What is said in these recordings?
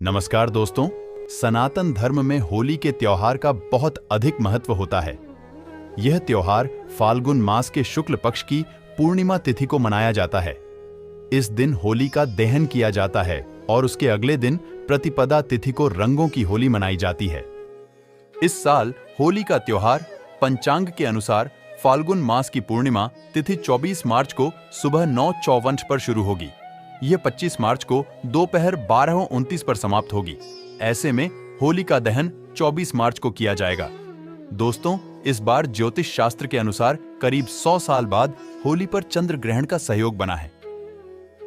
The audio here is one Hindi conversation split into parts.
नमस्कार दोस्तों, सनातन धर्म में होली के त्योहार का बहुत अधिक महत्व होता है। यह त्योहार फाल्गुन मास के शुक्ल पक्ष की पूर्णिमा तिथि को मनाया जाता है। इस दिन होली का दहन किया जाता है और उसके अगले दिन प्रतिपदा तिथि को रंगों की होली मनाई जाती है। इस साल होली का त्योहार पंचांग के अनुसार फाल्गुन मास की पूर्णिमा तिथि 24 मार्च को सुबह 9:54 पर शुरू होगी। यह 25 मार्च को दोपहर 12:29 पर समाप्त होगी। ऐसे में होली का दहन 24 मार्च को किया जाएगा। दोस्तों, इस बार ज्योतिष शास्त्र के अनुसार करीब 100 साल बाद होली पर चंद्र ग्रहण का सहयोग बना है।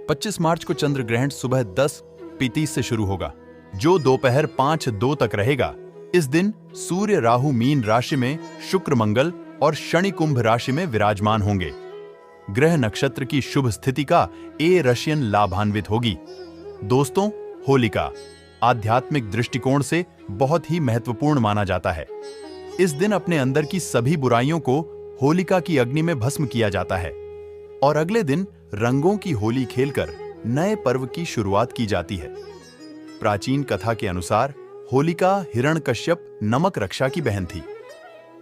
25 मार्च को चंद्र ग्रहण सुबह 10:35 से शुरू होगा, जो दोपहर 5:02 तक रहेगा। इस दिन सूर्य राहु मीन राशि में, शुक्र मंगल और शनि कुंभ राशि में विराजमान होंगे। ग्रह नक्षत्र की शुभ स्थिति का रशियन लाभान्वित होगी। दोस्तों, होलिका आध्यात्मिक दृष्टिकोण से बहुत ही महत्वपूर्ण माना जाता है। इस दिन अपने अंदर की सभी बुराइयों को होलिका की अग्नि में भस्म किया जाता है और अगले दिन रंगों की होली खेलकर नए पर्व की शुरुआत की जाती है। प्राचीन कथा के अनुसार होलिका हिरण्यकश्यप नमक रक्षा की बहन थी।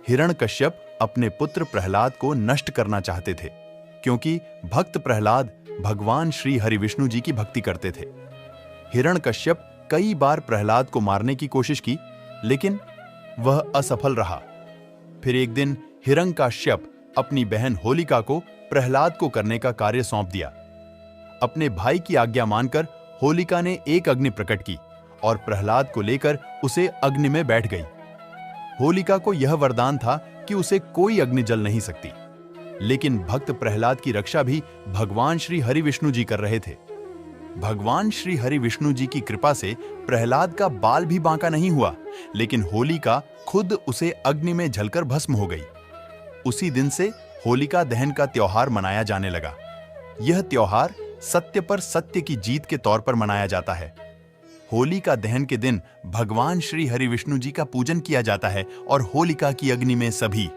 हिरण्यकश्यप अपने पुत्र प्रहलाद को नष्ट करना चाहते थे, क्योंकि भक्त प्रहलाद भगवान श्री हरि विष्णु जी की भक्ति करते थे। हिरण्यकश्यप कई बार प्रहलाद को मारने की कोशिश की, लेकिन वह असफल रहा। फिर एक दिन हिरण्यकश्यप अपनी बहन होलिका को प्रहलाद को करने का कार्य सौंप दिया। अपने भाई की आज्ञा मानकर होलिका ने एक अग्नि प्रकट की और प्रहलाद को लेकर उसे अग्नि में बैठ गई। होलिका को यह वरदान था कि उसे कोई अग्नि जल नहीं सकती, लेकिन भक्त प्रहलाद की रक्षा भी भगवान श्री हरि विष्णु जी कर रहे थे। भगवान श्री हरि विष्णु जी की कृपा से प्रहलाद का बाल भी बांका नहीं हुआ, लेकिन होलिका खुद उसे अग्नि में जलकर भस्म हो गई। उसी दिन से होलिका दहन का त्योहार मनाया जाने लगा। यह त्योहार सत्य पर सत्य की जीत के तौर पर मनाया जाता है। होलिका दहन के दिन भगवान श्री हरि विष्णु जी का पूजन किया जाता है और होलिका की अग्नि में सभी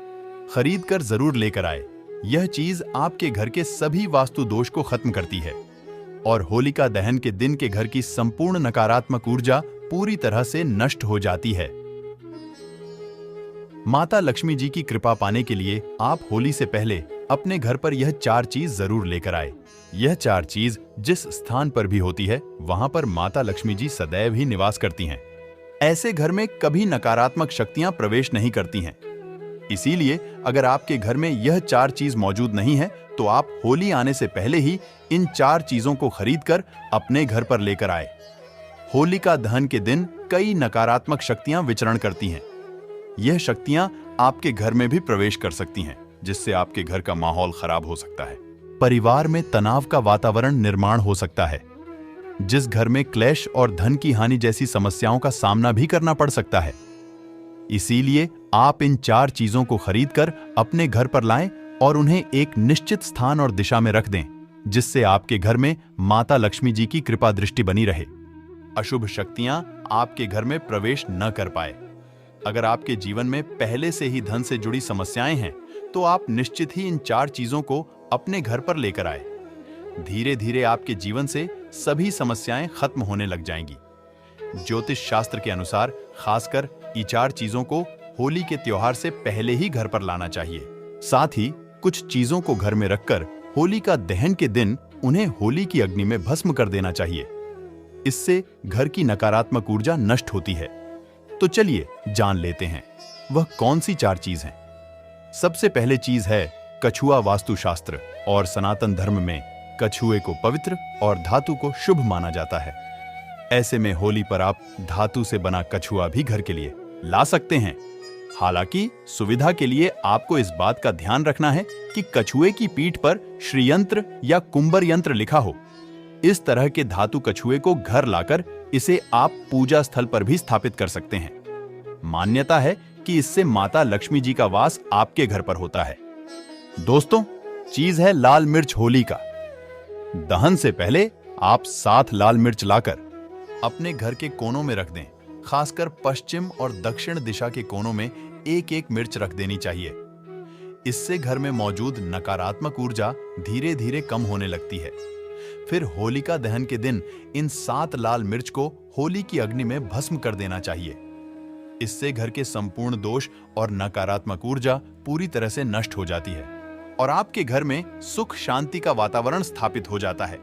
खरीद कर जरूर लेकर आए। यह चीज आपके घर के सभी वास्तु दोष को खत्म करती है और होलिका दहन के दिन के घर की संपूर्ण नकारात्मक ऊर्जा पूरी तरह से नष्ट हो जाती है। माता लक्ष्मी जी की कृपा पाने के लिए आप होली से पहले अपने घर पर यह 4 चीज जरूर लेकर आए। यह 4 चीज जिस स्थान पर भी होती है, वहां पर माता लक्ष्मी जी सदैव ही निवास करती हैं। ऐसे घर में कभी नकारात्मक शक्तियां प्रवेश नहीं करती हैं। इसीलिए अगर आपके घर में यह 4 चीज मौजूद नहीं है, तो आप होली आने से पहले ही इन 4 चीजों को खरीदकर अपने घर पर लेकर आए। होलिका दहन के दिन कई नकारात्मक शक्तियां विचरण करती हैं। यह शक्तियां आपके घर में भी प्रवेश कर सकती हैं, जिससे आपके घर का माहौल खराब हो सकता है। परिवार में तनाव का वातावरण निर्माण हो सकता है, जिस घर में क्लेश और धन की हानि जैसी समस्याओं का सामना भी करना पड़ सकता है। इसीलिए आप इन 4 चीजों को खरीदकर अपने घर पर लाएं और उन्हें एक निश्चित स्थान और दिशा में रख दें, जिससे आपके घर में माता लक्ष्मी जी की कृपा दृष्टि बनी रहे, अशुभ शक्तियां आपके घर में प्रवेश न कर पाए। अगर आपके जीवन में पहले से ही धन से जुड़ी समस्याएं हैं, तो आप निश्चित ही इन 4 चीजों को अपने घर पर लेकर आए। धीरे धीरे आपके जीवन से सभी समस्याएं खत्म होने लग जाएंगी। ज्योतिष शास्त्र के अनुसार खासकर ये 4 चीजों को होली के त्योहार से पहले ही घर पर लाना चाहिए। साथ ही कुछ चीजों को घर में रखकर होली का दहन के दिन उन्हें होली की अग्नि में भस्म कर देना चाहिए। इससे घर की नकारात्मक ऊर्जा नष्ट होती है। तो चलिए जान लेते हैं वह कौन सी 4 चीज हैं। सबसे पहले चीज है कछुआ। वास्तुशास्त्र और सनातन धर्म में कछुए को पवित्र और धातु को शुभ माना जाता है। ऐसे में होली पर आप धातु से बना कछुआ भी घर के लिए ला सकते हैं। हालांकि सुविधा के लिए आपको इस बात का ध्यान रखना है कि कछुए की पीठ पर श्रीयंत्र या कुंबर यंत्र लिखा हो। इस तरह के धातु कछुए को घर लाकर इसे आप पूजा स्थल पर भी स्थापित कर सकते हैं। मान्यता है कि इससे माता लक्ष्मी जी का वास आपके घर पर होता है। दोस्तों, चीज है लाल मिर्च। होली का दहन से पहले आप 7 लाल मिर्च लाकर अपने घर के कोनों में रख दें। खासकर पश्चिम और दक्षिण दिशा के कोनों में एक एक मिर्च रख देनी चाहिए। इससे घर में मौजूद नकारात्मक ऊर्जा धीरे धीरे कम होने लगती है। फिर होलिका दहन के दिन इन 7 लाल मिर्च को होली की अग्नि में भस्म कर देना चाहिए। इससे घर के संपूर्ण दोष और नकारात्मक ऊर्जा पूरी तरह से नष्ट हो जाती है और आपके घर में सुख शांति का वातावरण स्थापित हो जाता है।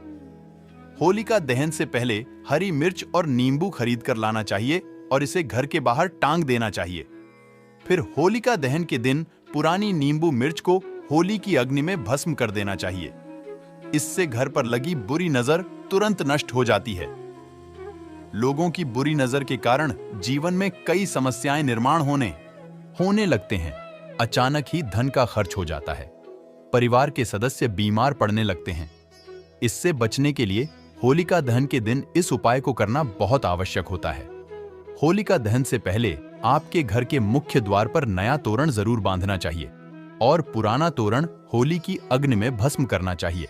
होलिका दहन से पहले हरी मिर्च और नींबू खरीद कर लाना चाहिए और इसे घर के बाहर टांग देना चाहिए। फिर होलिका दहन के दिन पुरानी नींबू मिर्च को होली की अग्नि में भस्म कर देना चाहिए। इससे घर पर लगी बुरी नजर तुरंत नष्ट हो जाती है। लोगों की बुरी नजर के कारण जीवन में कई समस्याएं निर्माण होने लगते हैं। अचानक ही धन का खर्च हो जाता है। परिवार के सदस्य बीमार पड़ने लगते हैं। इससे बचने के लिए होलिका दहन के दिन इस उपाय को करना बहुत आवश्यक होता है। होलिका दहन से पहले आपके घर के मुख्य द्वार पर नया तोरण जरूर बांधना चाहिए और पुराना तोरण होली की अग्नि में भस्म करना चाहिए।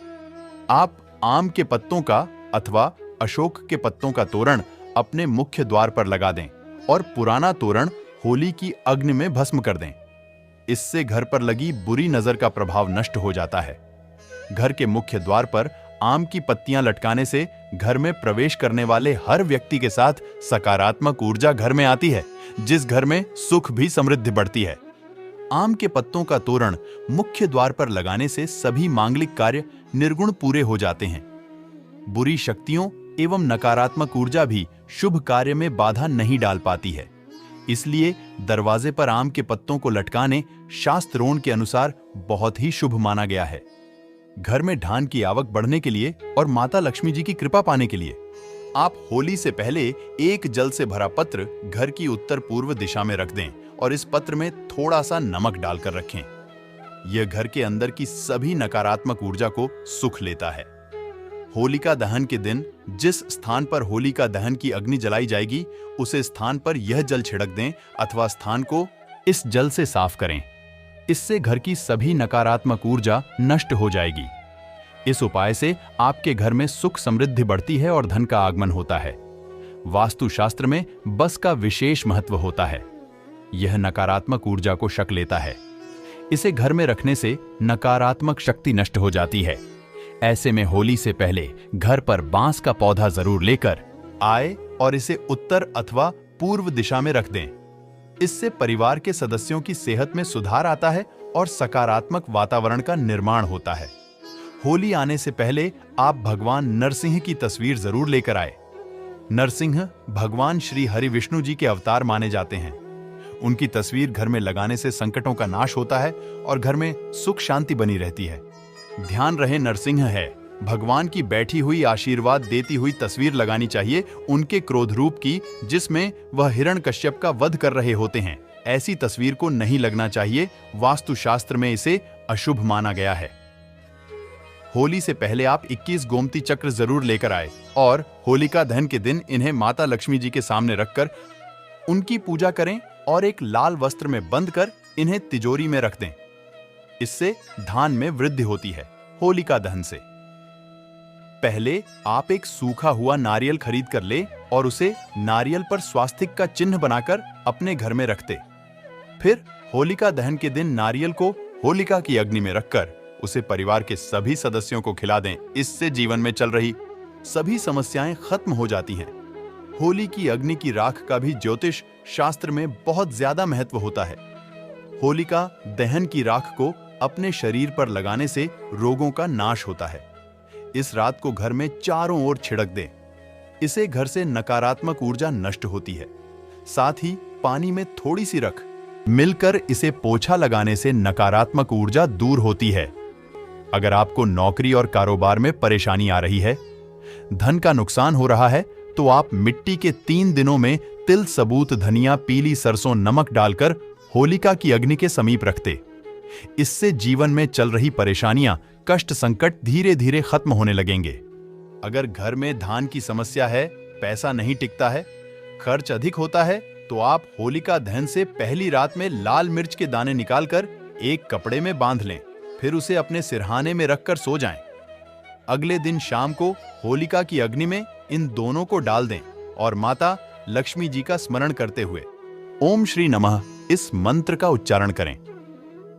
आप आम के पत्तों का अथवा अशोक के पत्तों का तोरण अपने मुख्य द्वार पर लगा दें और पुराना तोरण होली की अग्नि में भस्म कर दें। इससे घर पर लगी बुरी नजर का प्रभाव नष्ट हो जाता है। घर के मुख्य द्वार पर आम की पत्तियां लटकाने से घर में प्रवेश करने वाले हर व्यक्ति के साथ सकारात्मक ऊर्जा घर में आती है, जिस घर में सुख भी समृद्धि बढ़ती है। आम के पत्तों का तोरण मुख्य द्वार पर लगाने से सभी मांगलिक कार्य निर्गुण पूरे हो जाते हैं। बुरी शक्तियों एवं नकारात्मक ऊर्जा भी शुभ कार्य में बाधा नहीं डाल पाती है। इसलिए दरवाजे पर आम के पत्तों को लटकाने शास्त्रों के अनुसार बहुत ही शुभ माना गया है। घर में धान की आवक बढ़ने के लिए और माता लक्ष्मी जी की कृपा पाने के लिए आप होली से पहले एक जल से भरा पत्र घर की उत्तर पूर्व दिशा में रख दें और इस पत्र में थोड़ा सा नमक डालकर रखें। यह घर के अंदर की सभी नकारात्मक ऊर्जा को सुख लेता है। होलिका दहन के दिन जिस स्थान पर होलिका दहन की अग्नि जलाई जाएगी उसे स्थान पर यह जल छिड़क दें अथवा स्थान को इस जल से साफ करें। इससे घर की सभी नकारात्मक ऊर्जा नष्ट हो जाएगी। इस उपाय से आपके घर में सुख समृद्धि बढ़ती है और धन का आगमन होता है। वास्तुशास्त्र में बस का विशेष महत्व होता है। यह नकारात्मक ऊर्जा को शक लेता है। इसे घर में रखने से नकारात्मक शक्ति नष्ट हो जाती है। ऐसे में होली से पहले घर पर बांस का पौधा जरूर लेकर आए और इसे उत्तर अथवा पूर्व दिशा में रख दें। इससे परिवार के सदस्यों की सेहत में सुधार आता है और सकारात्मक वातावरण का निर्माण होता है। होली आने से पहले आप भगवान नरसिंह की तस्वीर जरूर लेकर आए। नरसिंह भगवान श्री हरि विष्णु जी के अवतार माने जाते हैं। उनकी तस्वीर घर में लगाने से संकटों का नाश होता है और घर में सुख शांति बनी रहती है। ध्यान रहे नरसिंह है, भगवान की बैठी हुई आशीर्वाद देती हुई तस्वीर लगानी चाहिए उनके क्रोध रूप की, जिसमें वह हिरण्यकश्यप का वध कर रहे होते हैं। ऐसी तस्वीर को नहीं लगना चाहिए। वास्तुशास्त्र में इसे अशुभ माना गया है। होली से पहले आप 21 गोमती चक्र जरूर लेकर आए और होलिका दहन के दिन इन्हें माता लक्ष्मी जी के सामने रखकर उनकी पूजा करें और एक लाल वस्त्र में बंद कर इन्हें तिजोरी में रख दें। इससे धान में वृद्धि होती है। होलिका दहन से पहले आप एक सूखा हुआ नारियल खरीद कर ले और उसे नारियल पर स्वास्तिक का चिन्ह बनाकर अपने घर में रखते। फिर होलिका दहन के दिन नारियल को होलिका की अग्नि में रखकर उसे परिवार के सभी सदस्यों को खिला दें। इससे जीवन में चल रही सभी समस्याएं खत्म हो जाती हैं। होली की अग्नि की राख का भी ज्योतिष शास्त्र में बहुत ज्यादा महत्व होता है। होलिका दहन की राख को अपने शरीर पर लगाने से रोगों का नाश होता है। इस रात को घर में चारों ओर छिड़क दें। इसे घर से नकारात्मक ऊर्जा नष्ट होती है। साथ ही पानी में थोड़ी सी रख मिलकर इसे पोछा लगाने से नकारात्मक ऊर्जा दूर होती है। अगर आपको नौकरी और कारोबार में परेशानी आ रही है, धन का नुकसान हो रहा है, तो आप मिट्टी के 3 दिनों में तिल, सबूत धनिया, पीली सरसों, नमक डालकर होलिका की अग्नि के समीप रखते। इससे जीवन में चल रही परेशानियां, कष्ट, संकट धीरे धीरे खत्म होने लगेंगे। अगर घर में धान की समस्या है, पैसा नहीं टिकता है, खर्च अधिक होता है, तो आप होलिका दहन से पहली रात में लाल मिर्च के दाने निकालकर एक कपड़े में बांध लें। फिर उसे अपने सिरहाने में रखकर सो जाएं। अगले दिन शाम को होलिका की अग्नि में इन दोनों को डाल दें और माता लक्ष्मी जी का स्मरण करते हुए ओम श्री नमः इस मंत्र का उच्चारण करें।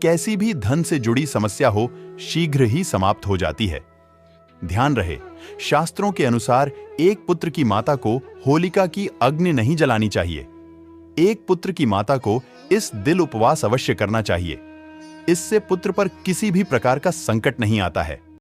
कैसी भी धन से जुड़ी समस्या हो, शीघ्र ही समाप्त हो जाती है। ध्यान रहे, शास्त्रों के अनुसार एक पुत्र की माता को होलिका की अग्नि नहीं जलानी चाहिए। एक पुत्र की माता को इस दिल उपवास अवश्य करना चाहिए। इससे पुत्र पर किसी भी प्रकार का संकट नहीं आता है।